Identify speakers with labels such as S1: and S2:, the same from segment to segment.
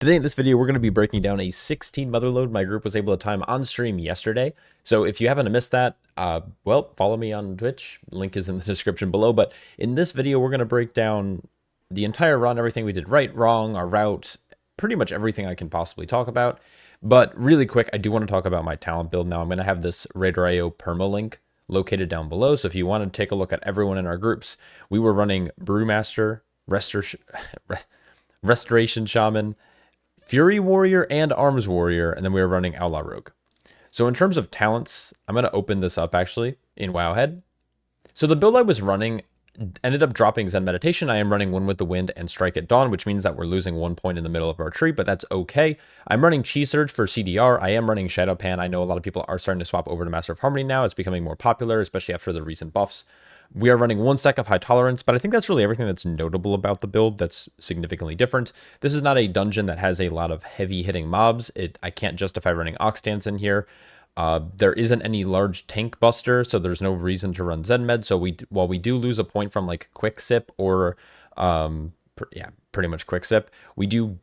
S1: Today in this video, we're going to be breaking down a 16 Motherlode my group was able to time on stream yesterday. So if you haven't missed that, well, follow me on Twitch. Link is in the description below. But in this video, we're going to break down the entire run, everything we did right, wrong, our route, pretty much everything I can possibly talk about. But really quick, I do want to talk about my talent build now. I'm going to have this Raider.io perma link located down below. So if you want to take a look at everyone in our groups, we were running Brewmaster, Restoration Shaman, Fury Warrior, and Arms Warrior, and then we were running Outlaw Rogue. So in terms of talents, I'm going to open this up actually in Wowhead. So the build I was running ended up dropping Zen Meditation. I am running One with the Wind and Strike at Dawn, which means that we're losing 1 point in the middle of our tree, but that's okay. I'm running Chi Surge for CDR. I am running Shado-pan. I know a lot of people are starting to swap over to Master of Harmony now. It's becoming more popular, especially after the recent buffs. We are running 1 sec of High Tolerance, but I think that's really everything that's notable about the build that's significantly different. This is not a dungeon that has a lot of heavy-hitting mobs. I can't justify running Oxdance in here. There isn't any large tank buster, so there's no reason to run Zen Med. So while we do lose a point from like Quick Sip or, pretty much Quick Sip, we do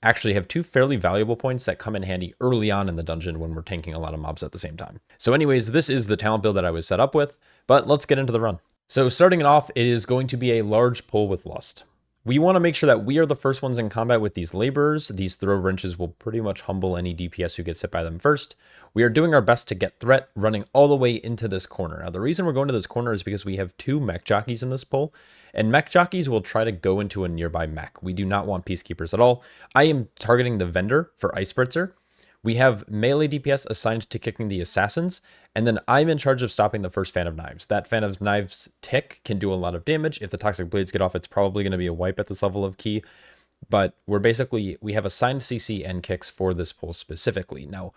S1: actually have 2 fairly valuable points that come in handy early on in the dungeon when we're tanking a lot of mobs at the same time. So anyways, this is the talent build that I was set up with, but let's get into the run. So starting it off, it is going to be a large pull with Lust. We want to make sure that we are the first ones in combat with these laborers. These throw wrenches will pretty much humble any DPS who gets hit by them first. We are doing our best to get threat, running all the way into this corner. Now, the reason we're going to this corner is because we have 2 mech jockeys in this pull, and mech jockeys will try to go into a nearby mech. We do not want peacekeepers at all. I am targeting the vendor for Ice Spritzer. We have melee DPS assigned to kicking the assassins, and then I'm in charge of stopping the first Fan of Knives. That Fan of Knives tick can do a lot of damage. If the Toxic Blades get off, it's probably going to be a wipe at this level of key, but we have assigned CC and kicks for this pull specifically. Now,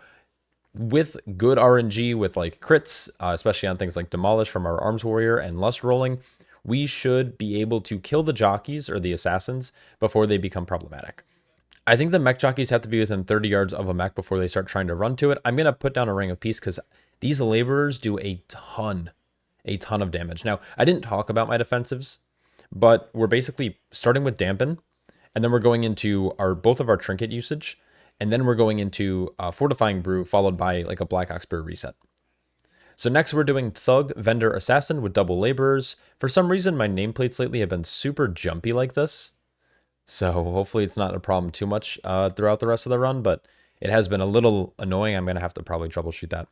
S1: with good RNG, with like crits, especially on things like Demolish from our Arms Warrior and Lust rolling, we should be able to kill the jockeys or the assassins before they become problematic. I think the mech jockeys have to be within 30 yards of a mech before they start trying to run to it. I'm going to put down a Ring of Peace because these laborers do a ton of damage. Now, I didn't talk about my defensives, but we're basically starting with Dampen, and then we're going into both of our trinket usage, and then we're going into Fortifying Brew, followed by like a Black Ox Brew reset. So next we're doing Thug, Vendor, Assassin with double laborers. For some reason, my nameplates lately have been super jumpy like this. So hopefully it's not a problem too much throughout the rest of the run, but it has been a little annoying. I'm going to have to probably troubleshoot that.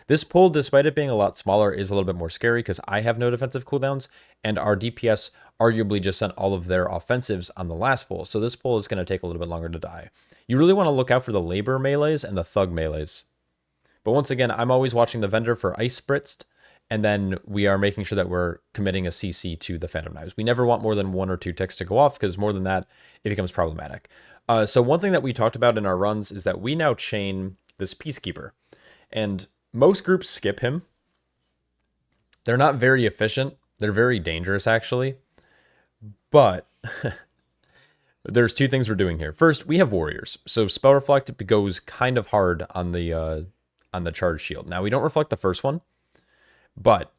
S1: This pull, despite it being a lot smaller, is a little bit more scary because I have no defensive cooldowns, and our DPS arguably just sent all of their offensives on the last pull. So this pull is going to take a little bit longer to die. You really want to look out for the labor melees and the thug melees. But once again, I'm always watching the vendor for Ice Spritzed, and then we are making sure that we're committing a CC to the Phantom Knives. We never want more than 1 or 2 ticks to go off because more than that, it becomes problematic. So one thing that we talked about in our runs is that we now chain this Peacekeeper. And most groups skip him. They're not very efficient. They're very dangerous, actually. But there's 2 things we're doing here. First, we have Warriors. So Spell Reflect goes kind of hard on the Charge Shield. Now, we don't reflect the first one, but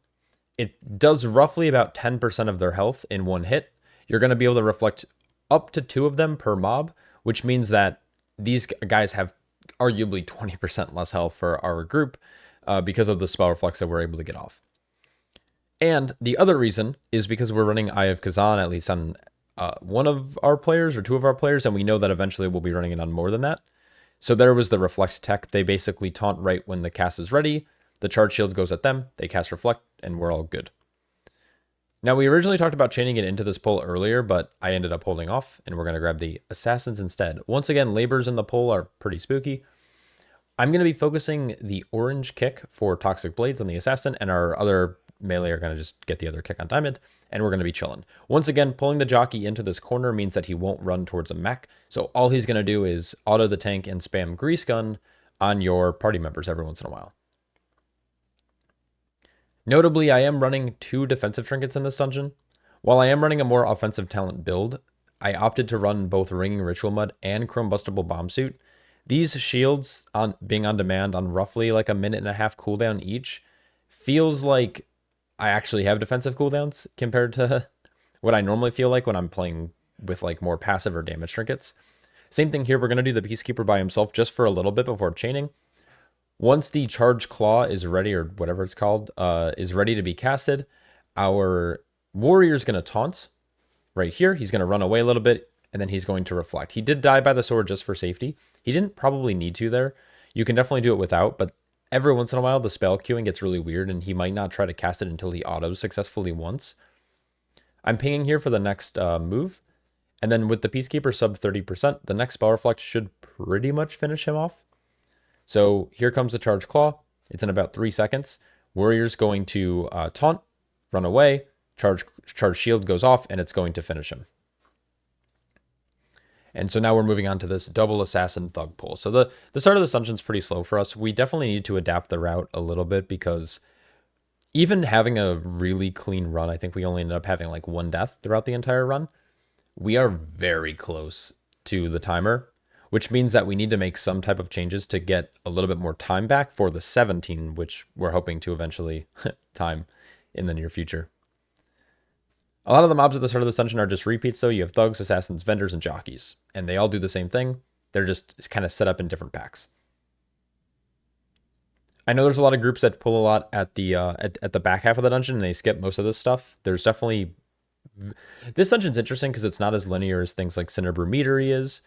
S1: it does roughly about 10% of their health in 1 hit. You're going to be able to reflect up to 2 of them per mob, which means that these guys have arguably 20% less health for our group because of the spell reflex that we're able to get off. And the other reason is because we're running Eye of Kazan, at least on 1 of our players or 2 of our players, and we know that eventually we'll be running it on more than that. So there was the Reflect tech. They basically taunt right when the cast is ready. The Charge Shield goes at them, they cast Reflect, and we're all good. Now, we originally talked about chaining it into this pull earlier, but I ended up holding off, and we're going to grab the Assassins instead. Once again, labors in the pull are pretty spooky. I'm going to be focusing the orange kick for Toxic Blades on the Assassin, and our other melee are going to just get the other kick on Diamond, and we're going to be chilling. Once again, pulling the jockey into this corner means that he won't run towards a mech, so all he's going to do is auto the tank and spam Grease Gun on your party members every once in a while. Notably, I am running 2 defensive trinkets in this dungeon. While I am running a more offensive talent build, I opted to run both Ringing Ritual Mud and Chrome Bustable Bomb Suit. These shields, being on demand on roughly like a 1.5 cooldown each, feels like I actually have defensive cooldowns compared to what I normally feel like when I'm playing with like more passive or damage trinkets. Same thing here. We're going to do the Peacekeeper by himself just for a little bit before chaining. Once the Charge Claw is ready, or whatever it's called, is ready to be casted, our warrior is going to taunt right here. He's going to run away a little bit, and then he's going to reflect. He did die by the sword just for safety. He didn't probably need to there. You can definitely do it without, but every once in a while the spell queuing gets really weird, and he might not try to cast it until he autos successfully once. I'm pinging here for the next move, and then with the Peacekeeper sub 30%, the next spell reflect should pretty much finish him off. So here comes the Charge Claw. It's in about 3 seconds. Warrior's going to taunt, run away, charge shield goes off, and it's going to finish him. And so now we're moving on to this double assassin thug pull. So the start of this dungeon's pretty slow for us. We definitely need to adapt the route a little bit, because even having a really clean run, I think we only ended up having like 1 death throughout the entire run. We are very close to the timer, which means that we need to make some type of changes to get a little bit more time back for the 17, which we're hoping to eventually time in the near future. A lot of the mobs at the start of this dungeon are just repeats, though. You have thugs, assassins, vendors, and jockeys, and they all do the same thing. They're just kind of set up in different packs. I know there's a lot of groups that pull a lot at the back half of the dungeon, and they skip most of this stuff. There's definitely... This dungeon's interesting because it's not as linear as things like Cinderbrew Meadery is,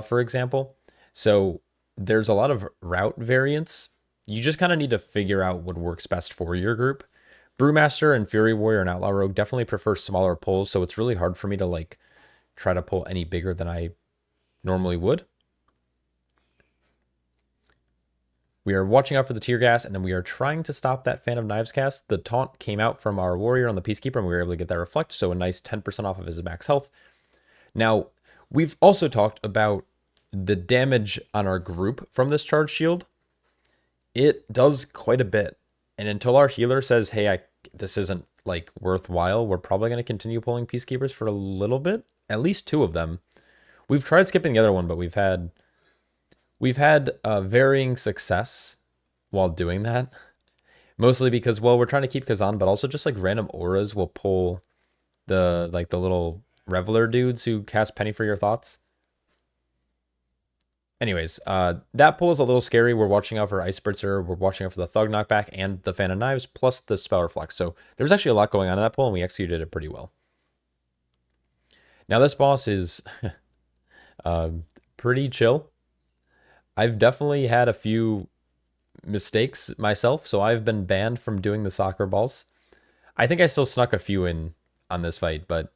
S1: for example. So there's a lot of route variance. You just kind of need to figure out what works best for your group. Brewmaster and Fury Warrior and Outlaw Rogue definitely prefer smaller pulls, so it's really hard for me to like try to pull any bigger than I normally would. We are watching out for the tear gas, and then we are trying to stop that Fan of Knives cast. The taunt came out from our warrior on the Peacekeeper, and we were able to get that reflect, so a nice 10% off of his max health. Now, we've also talked about the damage on our group from this charge shield. It does quite a bit. And until our healer says, hey, this isn't like worthwhile, we're probably going to continue pulling Peacekeepers for a little bit. At least 2 of them. We've tried skipping the other one, but we've had varying success while doing that. Mostly because, well, we're trying to keep Kazan, but also just like random auras will pull the little Reveler dudes who cast Penny for Your Thoughts. Anyways, that pull is a little scary. We're watching out for Ice Spritzer. We're watching out for the Thug Knockback and the Fan of Knives, plus the Spell Reflect. So there's actually a lot going on in that pull, and we executed it pretty well. Now this boss is pretty chill. I've definitely had a few mistakes myself, so I've been banned from doing the soccer balls. I think I still snuck a few in on this fight, but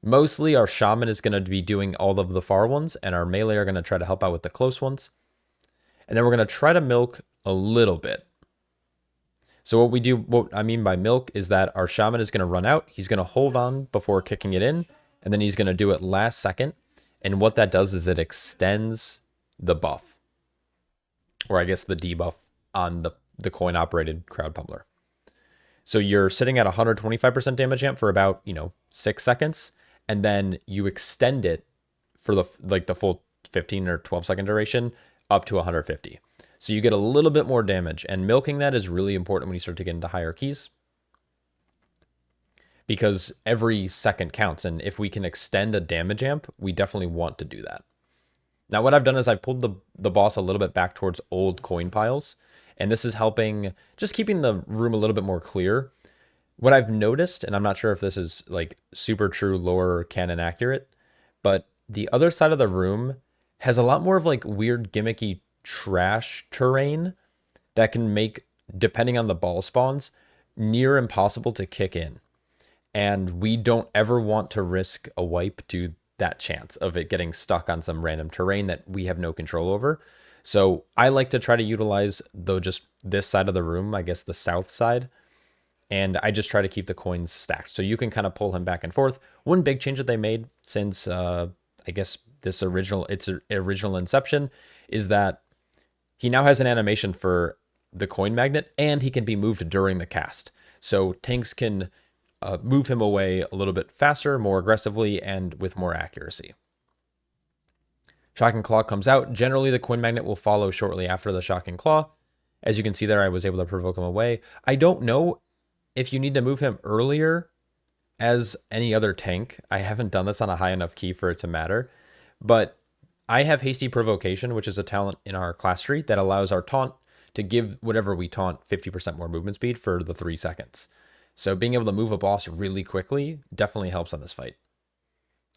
S1: mostly our shaman is going to be doing all of the far ones, and our melee are going to try to help out with the close ones. And then we're going to try to milk a little bit. So what I mean by milk is that our shaman is going to run out. He's going to hold on before kicking it in, and then he's going to do it last second. And what that does is it extends the buff, or I guess the debuff on the coin-operated Crowd Pummeler. So you're sitting at 125% damage amp for about, 6 seconds, and then you extend it for the full 15 or 12 second duration up to 150. So you get a little bit more damage, and milking that is really important when you start to get into higher keys, because every second counts, and if we can extend a damage amp, we definitely want to do that. Now what I've done is I've pulled the boss a little bit back towards old coin piles, and this is helping just keeping the room a little bit more clear. What I've noticed, and I'm not sure if this is like super true lore canon accurate, but the other side of the room has a lot more of like weird gimmicky trash terrain that can make, depending on the ball spawns, near impossible to kick in. And we don't ever want to risk a wipe to that chance of it getting stuck on some random terrain that we have no control over. So I like to try to utilize just this side of the room, I guess the south side, and I just try to keep the coins stacked. So you can kind of pull him back and forth. One big change that they made since I guess its original inception is that he now has an animation for the coin magnet, and he can be moved during the cast. So tanks can move him away a little bit faster, more aggressively, and with more accuracy. Shocking Claw comes out. Generally, the coin magnet will follow shortly after the Shocking Claw. As you can see there, I was able to provoke him away. I don't know if you need to move him earlier as any other tank. I haven't done this on a high enough key for it to matter. But I have Hasty Provocation, which is a talent in our class tree that allows our taunt to give whatever we taunt 50% more movement speed for the 3 seconds. So being able to move a boss really quickly definitely helps on this fight.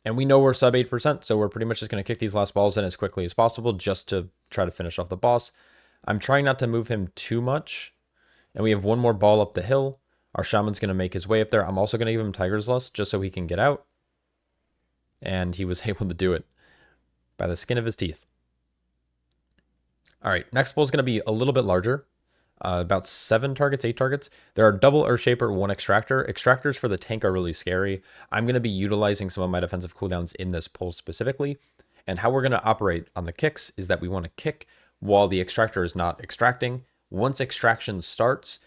S1: And we know we're sub 8%, so we're pretty much just going to kick these last balls in as quickly as possible just to try to finish off the boss. I'm trying not to move him too much. And we have one more ball up the hill. Our shaman's going to make his way up there. I'm also going to give him Tiger's Lust just so he can get out. And he was able to do it by the skin of his teeth. All right, next pull is going to be a little bit larger. About 7 targets, 8 targets. There are double Earthshaper, 1 Extractor. Extractors for the tank are really scary. I'm going to be utilizing some of my defensive cooldowns in this pull specifically. And how we're going to operate on the kicks is that we want to kick while the Extractor is not extracting. Once extraction starts,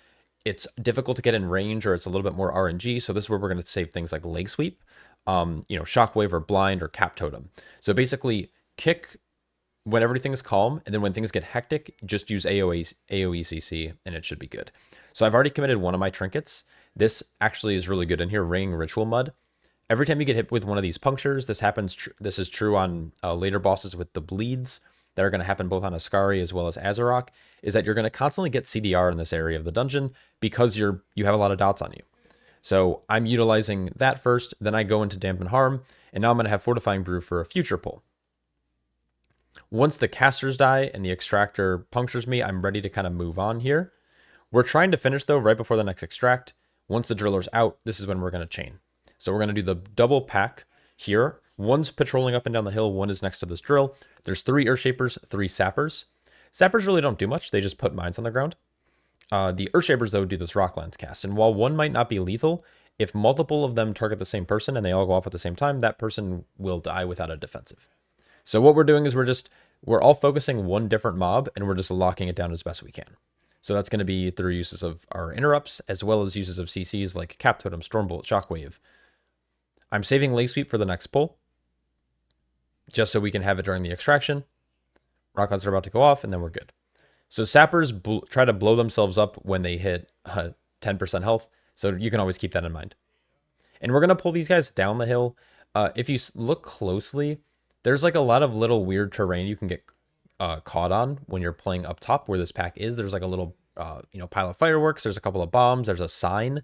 S1: it's difficult to get in range or it's a little bit more RNG. So this is where we're going to save things like Leg Sweep, Shockwave or Blind or Cap Totem. So basically kick when everything is calm, and then when things get hectic, just use AoE CC, and it should be good. So I've already committed one of my trinkets. This actually is really good in here, Ringing Ritual Mud. Every time you get hit with one of these punctures, this happens. This is true on later bosses with the bleeds that are going to happen both on Ascari as well as Azarok, is that you're going to constantly get CDR in this area of the dungeon because you have a lot of dots on you. So I'm utilizing that first, then I go into Dampen Harm, and now I'm going to have Fortifying Brew for a future pull. Once the casters die and the extractor punctures me, I'm ready to kind of move on here. We're trying to finish, though, right before the next extract. Once the driller's out, this is when we're going to chain. So we're going to do the double pack here. One's patrolling up and down the hill. One is next to this drill. There's 3 Earthshapers, 3 Sappers. Sappers really don't do much. They just put mines on the ground. The Earthshapers, though, do this Rocklands cast. And while one might not be lethal, if multiple of them target the same person and they all go off at the same time, that person will die without a defensive. So what we're doing is we're all focusing one different mob and we're just locking it down as best we can. So that's going to be through uses of our interrupts as well as uses of CCs like Cap Totem, Stormbolt, Shockwave. I'm saving Leg Sweep for the next pull just so we can have it during the extraction. Rocklands are about to go off and then we're good. So Sappers try to blow themselves up when they hit 10% health. So you can always keep that in mind. And we're going to pull these guys down the hill. If you look closely, there's like a lot of little weird terrain you can get caught on when you're playing up top where this pack is. There's like a little pile of fireworks. There's a couple of bombs. There's a sign.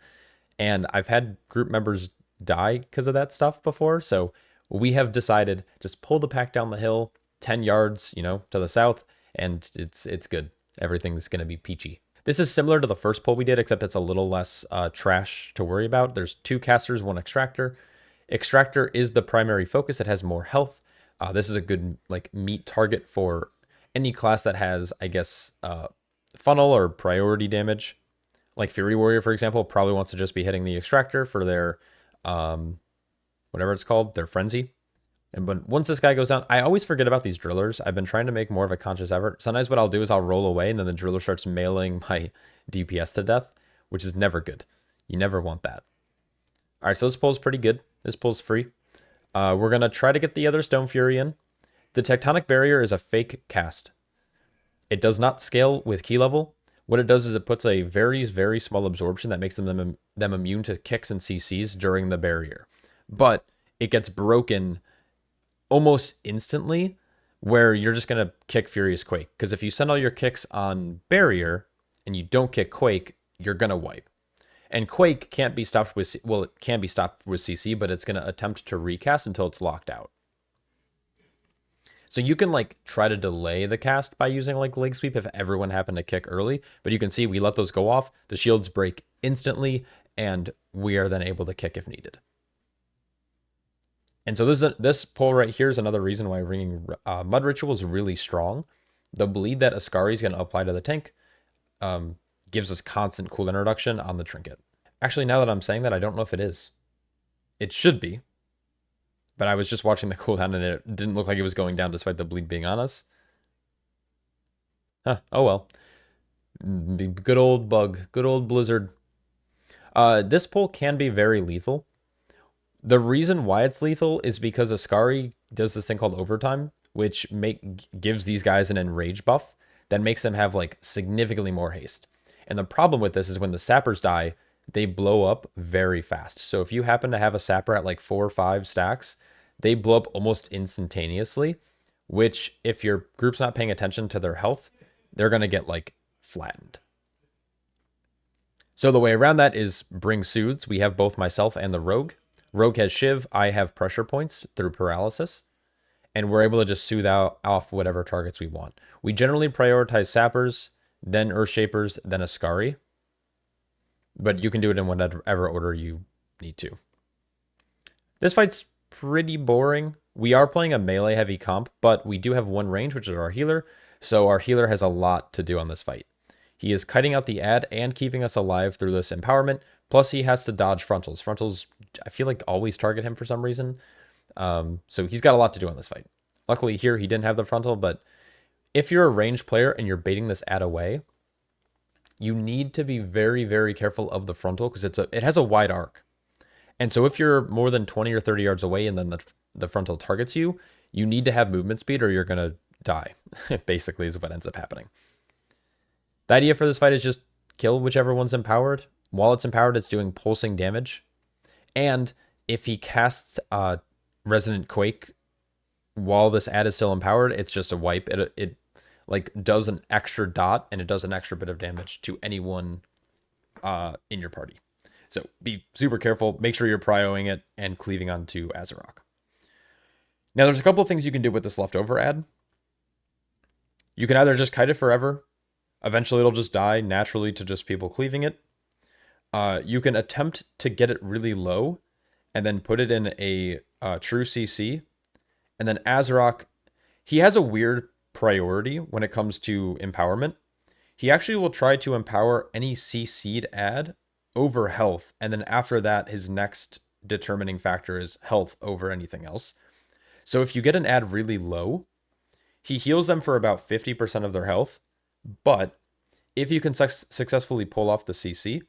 S1: And I've had group members die because of that stuff before. So we have decided just pull the pack down the hill 10 yards, to the south, and it's good. Everything's going to be peachy. This is similar to the first pull we did, except it's a little less trash to worry about. There's 2 casters, 1 extractor. Extractor is the primary focus. It has more health. This is a good meat target for any class that has, I guess, funnel or priority damage. Like Fury Warrior, for example, probably wants to just be hitting the extractor for their, whatever it's called, their frenzy. But once this guy goes down, I always forget about these drillers. I've been trying to make more of a conscious effort. Sometimes what I'll do is I'll roll away and then the driller starts mailing my DPS to death, which is never good. You never want that. All right, so this pull's pretty good. This pull's free. We're going to try to get the other Stone Fury in. The Tectonic Barrier is a fake cast. It does not scale with key level. What it does is it puts a very, very small absorption that makes them immune to kicks and CCs during the barrier. But it gets broken almost instantly where you're just going to kick Furious Quake. Because if you send all your kicks on barrier and you don't kick Quake, you're going to wipe. And Quake can't be stopped with, well, it can be stopped with CC, but it's going to attempt to recast until it's locked out. So you can try to delay the cast by using Leg Sweep if everyone happened to kick early, but you can see we let those go off, the shields break instantly, and we are then able to kick if needed. And so this pull right here is another reason why Ringing Mud Ritual is really strong. The bleed that Ascari is going to apply to the tank gives us constant cooldown reduction on the trinket. Actually, now that I'm saying that, I don't know if it is. It should be. But I was just watching the cooldown and it didn't look like it was going down despite the bleed being on us. Huh, oh well. The good old bug, good old blizzard. This pull can be very lethal. The reason why it's lethal is because Ascari does this thing called overtime, which gives these guys an enrage buff that makes them have significantly more haste. And the problem with this is when the sappers die, they blow up very fast. So if you happen to have a sapper at 4 or 5 stacks, they blow up almost instantaneously, which if your group's not paying attention to their health, they're going to get like flattened. So the way around that is bring soothes. We have both myself and the rogue. Rogue has shiv, I have pressure points through paralysis, and we're able to just soothe out off whatever targets we want. We generally prioritize sappers, then earthshapers, then Ascari, but you can do it in whatever order you need to. This fight's pretty boring. We are playing a melee heavy comp, but we do have one range, which is our healer, so our healer has a lot to do on this fight. He is kiting out the ad and keeping us alive through this empowerment, plus he has to dodge frontals. Frontals, I feel like, always target him for some reason, so he's got a lot to do on this fight. Luckily here he didn't have the frontal, but if you're a ranged player and you're baiting this ad away, you need to be very, very careful of the frontal because it has a wide arc. And so if you're more than 20 or 30 yards away and then the frontal targets you, you need to have movement speed or you're going to die, basically is what ends up happening. The idea for this fight is just kill whichever one's empowered. While it's empowered, it's doing pulsing damage. And if he casts Resonant Quake while this ad is still empowered, it's just a wipe. It like does an extra dot and it does an extra bit of damage to anyone in your party. So be super careful. Make sure you're prioing it and cleaving onto Azarok. Now there's a couple of things you can do with this leftover ad. You can either just kite it forever. Eventually it'll just die naturally to just people cleaving it. You can attempt to get it really low and then put it in a true CC. And then Azarok, he has a weird priority when it comes to empowerment. He actually will try to empower any CC'd ad over health. And then after that, his next determining factor is health over anything else. So if you get an ad really low, he heals them for about 50% of their health. But if you can successfully pull off the CC,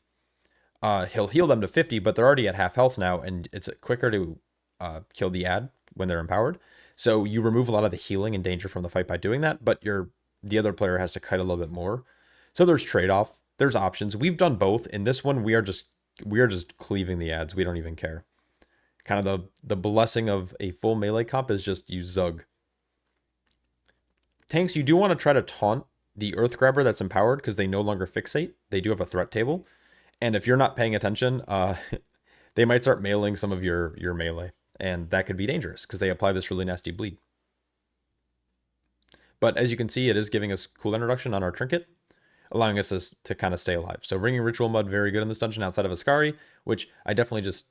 S1: he'll heal them to 50, but they're already at half health now, and it's quicker to kill the ad when they're empowered. So you remove a lot of the healing and danger from the fight by doing that, but the other player has to kite a little bit more. So there's trade-off. There's options. We've done both. In this one, we are just cleaving the ads. We don't even care. Kind of the blessing of a full melee comp is just use Zug. Tanks, you do want to try to taunt the Earth Grabber that's empowered because they no longer fixate. They do have a threat table. And if you're not paying attention, they might start mailing some of your melee. And that could be dangerous because they apply this really nasty bleed. But as you can see, it is giving us cooldown reduction on our trinket, allowing us to kind of stay alive. So Ringing Ritual Mud, very good in this dungeon outside of Ascari, which I definitely just,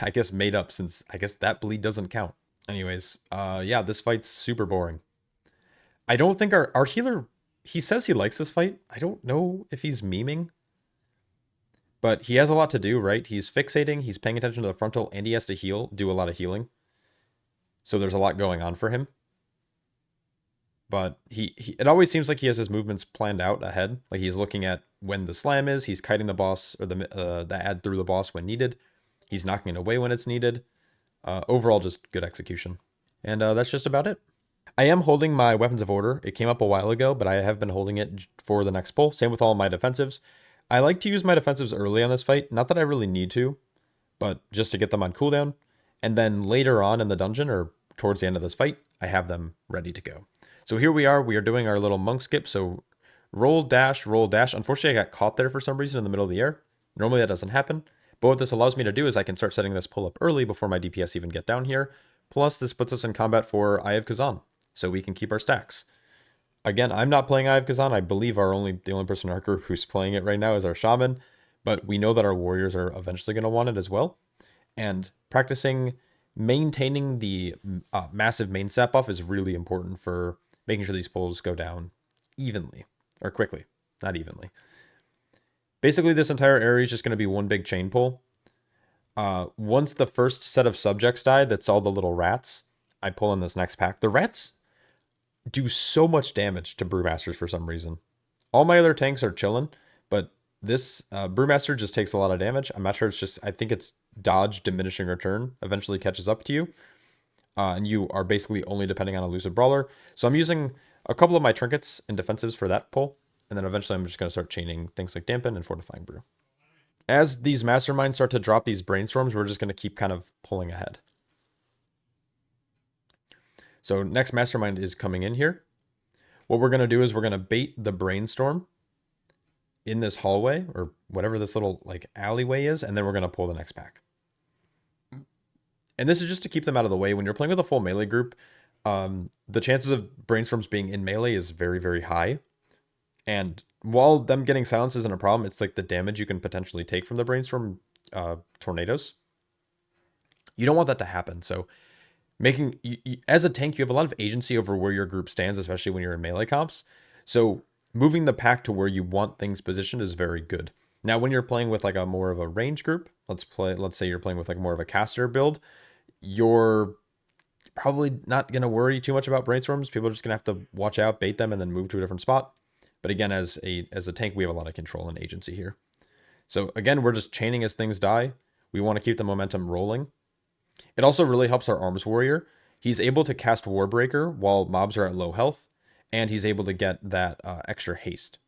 S1: I guess, made up since I guess that bleed doesn't count. Anyways, yeah, this fight's super boring. I don't think our healer, he says he likes this fight. I don't know if he's memeing. But he has a lot to do, right? He's fixating, he's paying attention to the frontal, and he has to heal, do a lot of healing. So there's a lot going on for him. But it always seems like he has his movements planned out ahead. Like he's looking at when the slam is, he's kiting the boss, or the ad through the boss when needed. He's knocking it away when it's needed. Overall, just good execution. And that's just about it. I am holding my Weapons of Order. It came up a while ago, but I have been holding it for the next pull. Same with all my defensives. I like to use my defensives early on this fight. Not that I really need to, but just to get them on cooldown. And then later on in the dungeon, or towards the end of this fight, I have them ready to go. So here we are. We are doing our little monk skip. So roll, dash, roll, dash. Unfortunately, I got caught there for some reason in the middle of the air. Normally that doesn't happen. But what this allows me to do is I can start setting this pull up early before my DPS even get down here. Plus, this puts us in combat for Eye of Kazan, so we can keep our stacks. Again, I'm not playing Eye of Kazan. I believe the only person in our group who's playing it right now is our shaman, but we know that our warriors are eventually going to want it as well. And practicing maintaining the massive main stat buff is really important for making sure these pulls go down evenly, or quickly, not evenly. Basically, this entire area is just going to be one big chain pull. Once the first set of subjects die, that's all the little rats, I pull in this next pack. The rats do so much damage to Brewmasters for some reason. All my other tanks are chilling, but this Brewmaster just takes a lot of damage. I'm not sure, it's just, I think it's dodge diminishing return eventually catches up to you. And you are basically only depending on elusive brawler. So I'm using a couple of my trinkets and defensives for that pull. And then eventually I'm just going to start chaining things like Dampen and Fortifying Brew. As these masterminds start to drop these brainstorms, we're just going to keep kind of pulling ahead. So next Mastermind is coming in here. What we're going to do is we're going to bait the Brainstorm in this hallway or whatever this little like alleyway is, and then we're going to pull the next pack. And this is just to keep them out of the way. When you're playing with a full melee group, the chances of Brainstorms being in melee is very, very high. And while them getting silence isn't a problem, it's like the damage you can potentially take from the Brainstorm tornadoes. You don't want that to happen. So as a tank, you have a lot of agency over where your group stands, especially when you're in melee comps. So moving the pack to where you want things positioned is very good. Now, when you're playing with like a more of a range group, let's say you're playing with like more of a caster build, you're probably not going to worry too much about Brainstorms. People are just going to have to watch out, bait them, and then move to a different spot. But again, as a tank, we have a lot of control and agency here. So again, we're just chaining as things die. We want to keep the momentum rolling. It also really helps our Arms Warrior. He's able to cast Warbreaker while mobs are at low health, and he's able to get that extra haste.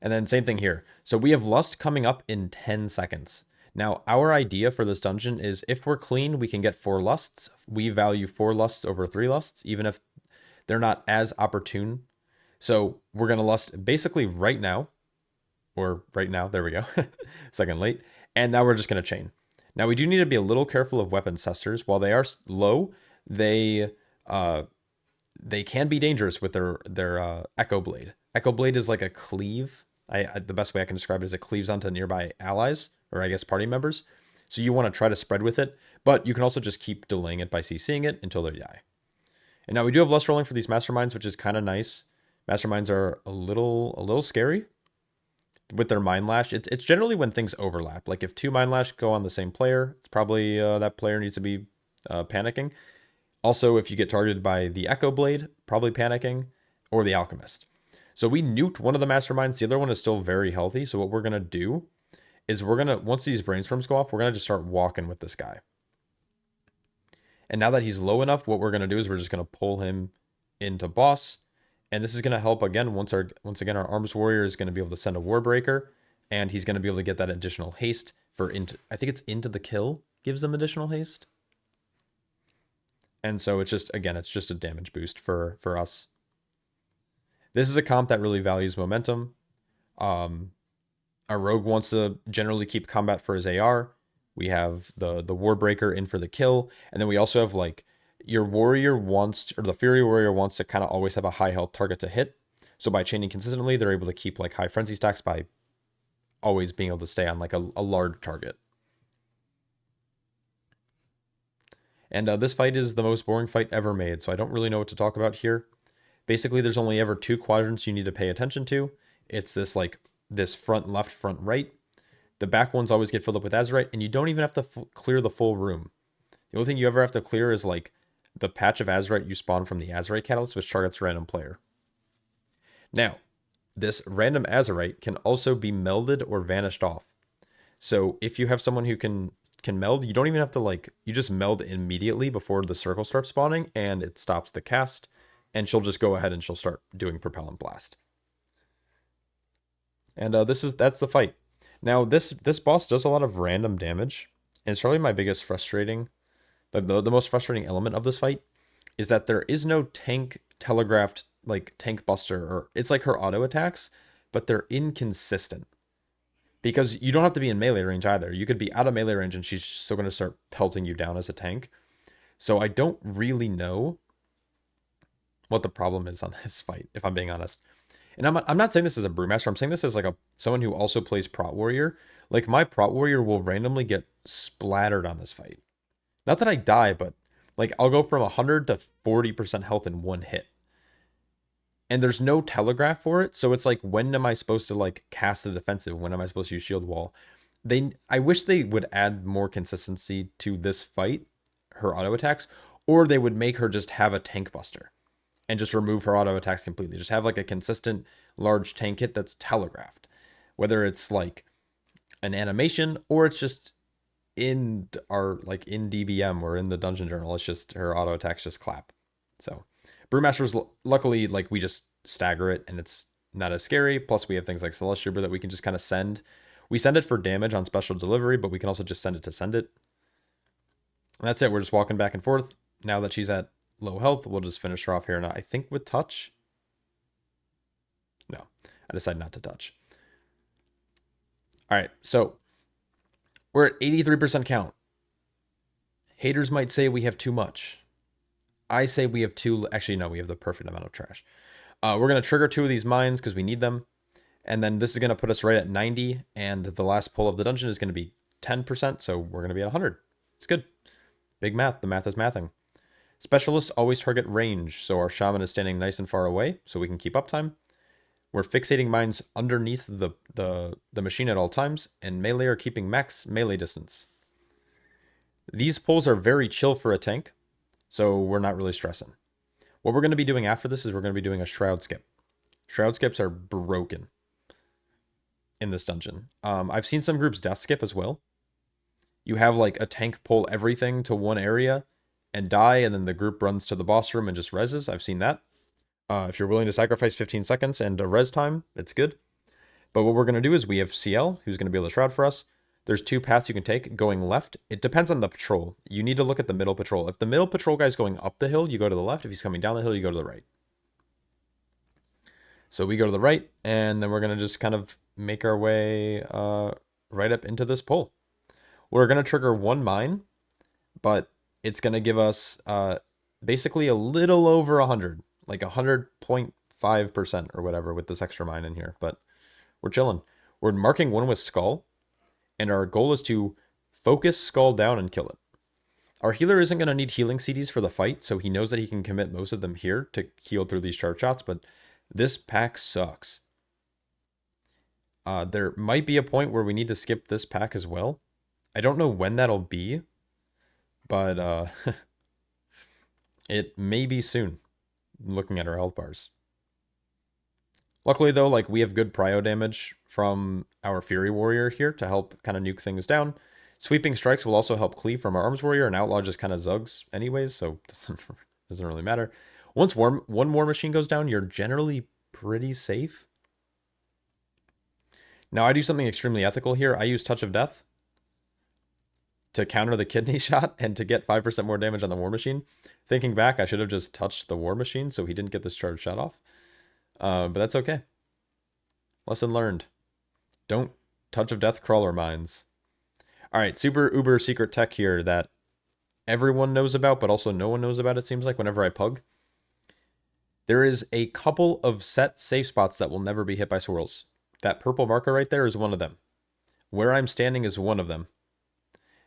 S1: And then same thing here. So we have Lust coming up in 10 seconds. Now, our idea for this dungeon is if we're clean, we can get 4 Lusts. We value 4 Lusts over 3 Lusts, even if they're not as opportune. So we're going to Lust basically right now. Or right now, there we go. Second late. And now we're just going to chain. Now we do need to be a little careful of weapon cesters. While they are low, they can be dangerous with their Echo Blade. Echo Blade is like a cleave. The best way I can describe it is it cleaves onto nearby allies, or I guess party members. So you want to try to spread with it, but you can also just keep delaying it by CCing it until they die. And now we do have Lust rolling for these Masterminds, which is kind of nice. Masterminds are a little scary with their Mind Lash. It's generally when things overlap. Like if 2 Mind Lash go on the same player, it's probably that player needs to be panicking. Also, if you get targeted by the Echo Blade, probably panicking, or the Alchemist. So we nuked one of the Masterminds. The other one is still very healthy. So what we're going to do is once these Brainstorms go off, we're going to just start walking with this guy. And now that he's low enough, what we're going to do is we're just going to pull him into boss. And this is going to help again. Once again, our Arms Warrior is going to be able to send a Warbreaker, and he's going to be able to get that additional haste for I think it's into the kill gives them additional haste. And so it's just a damage boost for us. This is a comp that really values momentum. Our Rogue wants to generally keep combat for his AR. We have the Warbreaker in for the kill, and then we also have like your warrior the Fury Warrior wants to kind of always have a high health target to hit. So by chaining consistently, they're able to keep like high frenzy stacks by always being able to stay on like a large target. And this fight is the most boring fight ever made, so I don't really know what to talk about here. Basically, there's only ever 2 quadrants you need to pay attention to. It's this front left, front right. The back ones always get filled up with Azerite, and you don't even have to clear the full room. The only thing you ever have to clear is like the patch of Azerite you spawn from the Azerite Catalyst, which targets a random player. Now, this random Azerite can also be melded or vanished off. So if you have someone who can meld, you don't even have to you just meld immediately before the circle starts spawning, and it stops the cast, and she'll just go ahead and she'll start doing Propellant Blast. And that's the fight. Now this boss does a lot of random damage, and it's probably my biggest frustrating. The most frustrating element of this fight is that there is no tank telegraphed tank buster, or it's like her auto attacks, but they're inconsistent. Because you don't have to be in melee range either. You could be out of melee range and she's still going to start pelting you down as a tank. So I don't really know what the problem is on this fight, if I'm being honest. And I'm not saying this as a Brewmaster. I'm saying this as someone who also plays Prot Warrior. Like my Prot Warrior will randomly get splattered on this fight. Not that I die, but I'll go from 100 to 40% health in one hit. And there's no telegraph for it. So it's when am I supposed to cast a defensive? When am I supposed to use shield wall? I wish they would add more consistency to this fight, her auto attacks, or they would make her just have a tank buster and just remove her auto attacks completely. Just have a consistent large tank hit that's telegraphed. Whether it's an animation or it's just in in DBM or in the dungeon journal, it's just her auto attacks just clap. So Brewmaster's luckily we just stagger it and it's not as scary. Plus we have things like Celestial Brew that we can just kind of send. We send it for damage on special delivery, but we can also just send it to send it. And that's it. We're just walking back and forth. Now that she's at low health, we'll just finish her off here. And I think with touch. No, I decided not to touch. All right, so we're at 83% count. Haters might say we have too much. I say we have too... Actually, no, we have the perfect amount of trash. We're going to trigger 2 of these mines because we need them. And then this is going to put us right at 90. And the last pull of the dungeon is going to be 10%. So we're going to be at 100. It's good. Big math. The math is mathing. Specialists always target range. So our shaman is standing nice and far away so we can keep uptime. We're fixating mines underneath the machine at all times. And melee are keeping max melee distance. These pulls are very chill for a tank. So we're not really stressing. What we're going to be doing after this is we're going to be doing a shroud skip. Shroud skips are broken in this dungeon. I've seen some groups death skip as well. You have like a tank pull everything to one area and die, and then the group runs to the boss room and just reses. I've seen that. If you're willing to sacrifice 15 seconds and a res time, it's good. But what we're going to do is we have CL, who's going to be able to shroud for us. There's 2 paths you can take going left. It depends on the patrol. You need to look at the middle patrol. If the middle patrol guy's going up the hill, you go to the left. If he's coming down the hill, you go to the right. So we go to the right, and then we're going to just kind of make our way right up into this pull. We're going to trigger 1 mine, but it's going to give us basically a little over 100, like 100.5% or whatever with this extra mine in here. But we're chilling. We're marking 1 with Skull, and our goal is to focus Skull down and kill it. Our healer isn't going to need healing CDs for the fight, so he knows that he can commit most of them here to heal through these charge shots, but this pack sucks. There might be a point where we need to skip this pack as well. I don't know when that'll be, but it may be soon, looking at our health bars. Luckily, though, like we have good prio damage from our Fury Warrior here to help kind of nuke things down. Sweeping strikes will also help cleave from our Arms Warrior, and Outlaw just kind of zugs anyways, so doesn't really matter. Once one War Machine goes down, you're generally pretty safe. Now, I do something extremely ethical here. I use Touch of Death to counter the kidney shot and to get 5% more damage on the War Machine. Thinking back, I should have just touched the War Machine so he didn't get this charge shot off. But that's okay. Lesson learned. Don't Touch of Death crawler mines. All right, super uber secret tech here that everyone knows about, but also no one knows about, it seems like, whenever I pug. There is a couple of set safe spots that will never be hit by swirls. That purple marker right there is one of them. Where I'm standing is one of them.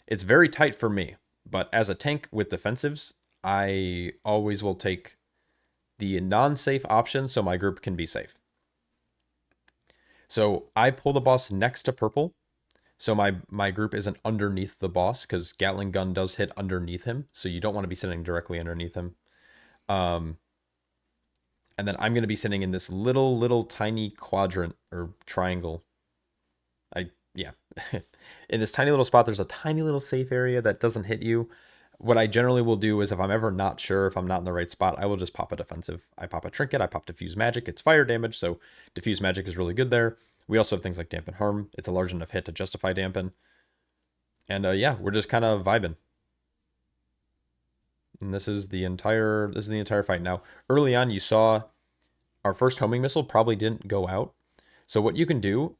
S1: It's very tight for me, but as a tank with defensives, I always will take the non-safe option so my group can be safe. So I pull the boss next to purple, so my group isn't underneath the boss, because Gatling Gun does hit underneath him, so you don't want to be sitting directly underneath him. And then I'm going to be sitting in this little tiny quadrant or triangle. Yeah. In this tiny little spot, there's a tiny little safe area that doesn't hit you. What I generally will do is if I'm ever not sure if I'm not in the right spot, I will just pop a defensive. I pop a trinket, I pop diffuse magic. It's fire damage, so diffuse magic is really good there. We also have things like dampen harm. It's a large enough hit to justify dampen. And yeah, we're just kind of vibing. And this is the entire fight. Now, early on, you saw our first homing missile probably didn't go out. So what you can do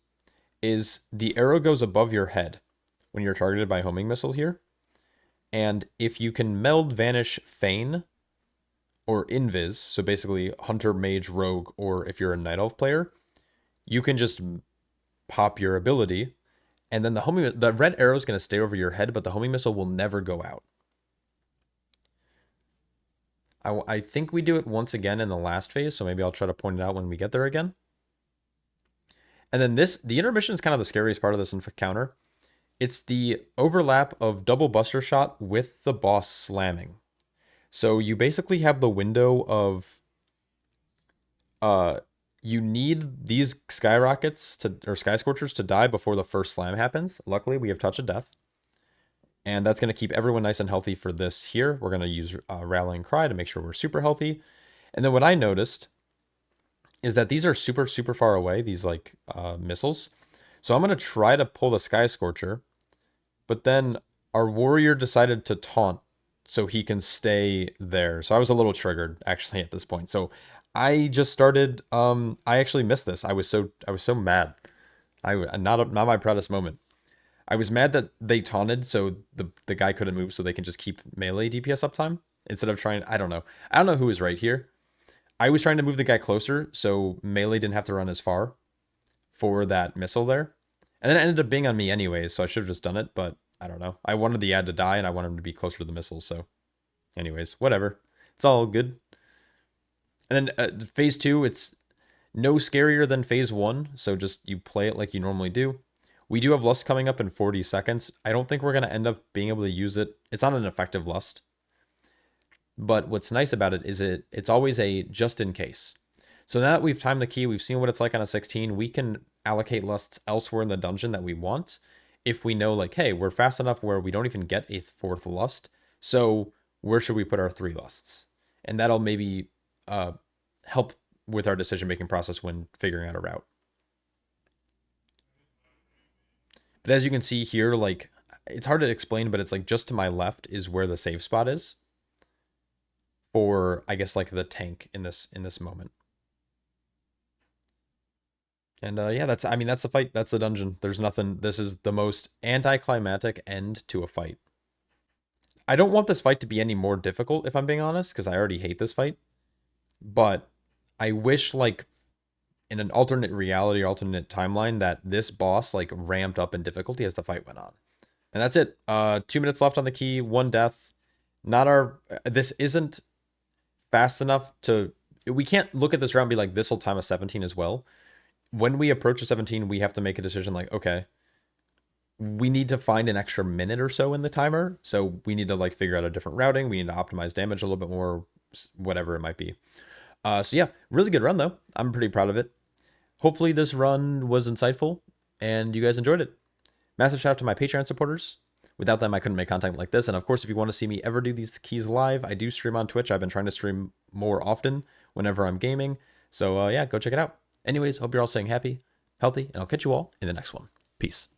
S1: is the arrow goes above your head when you're targeted by homing missile here. And if you can meld, vanish, feign, or invis, so basically hunter, mage, rogue, or if you're a night elf player, you can just pop your ability, and then the red arrow is going to stay over your head, but the homing missile will never go out. I think we do it once again in the last phase, so maybe I'll try to point it out when we get there again. And then the intermission is kind of the scariest part of this encounter. It's the overlap of double buster shot with the boss slamming. So you basically have the window of you need these skyrockets or sky scorchers to die before the first slam happens. Luckily, we have Touch of Death. And that's going to keep everyone nice and healthy for this here. We're going to use Rallying Cry to make sure we're super healthy. And then what I noticed is that these are super, super far away, these like missiles. So I'm going to try to pull the Sky Scorcher, but then our warrior decided to taunt so he can stay there. So I was a little triggered actually at this point. So I just started I actually missed this. I was so mad. Not my proudest moment. I was mad that they taunted so the guy couldn't move so they can just keep melee DPS uptime instead of trying. I don't know. I don't know who was right here. I was trying to move the guy closer so melee didn't have to run as far for that missile there. And then it ended up being on me anyways, so I should have just done it, but I don't know. I wanted the ad to die and I wanted him to be closer to the missile, so anyways, whatever. It's all good. And then phase 2, it's no scarier than phase 1, so just you play it like you normally do. We do have Lust coming up in 40 seconds. I don't think we're going to end up being able to use it. It's not an effective Lust. But what's nice about it is it's always a just in case. So now that we've timed the key, we've seen what it's like on a 16, we can allocate lusts elsewhere in the dungeon that we want if we know, like, hey, we're fast enough where we don't even get a 4th lust, so where should we put our 3 lusts? And that'll maybe help with our decision-making process when figuring out a route. But as you can see here, like, it's hard to explain, but it's like just to my left is where the save spot is for, I guess, like the tank in this moment. And yeah, that's the fight. That's the dungeon. There's nothing. This is the most anticlimactic end to a fight. I don't want this fight to be any more difficult, if I'm being honest, because I already hate this fight. But I wish, like, in an alternate reality, alternate timeline, that this boss, like, ramped up in difficulty as the fight went on. And that's it. 2 minutes left on the key, 1 death. This isn't fast enough to... We can't look at this round and be like, this will time a 17 as well. When we approach a 17, we have to make a decision like, okay, we need to find an extra minute or so in the timer. So we need to, like, figure out a different routing. We need to optimize damage a little bit more, whatever it might be. So yeah, really good run though. I'm pretty proud of it. Hopefully this run was insightful and you guys enjoyed it. Massive shout out to my Patreon supporters. Without them, I couldn't make content like this. And of course, if you want to see me ever do these keys live, I do stream on Twitch. I've been trying to stream more often whenever I'm gaming. So yeah, go check it out. Anyways, hope you're all staying happy, healthy, and I'll catch you all in the next one. Peace.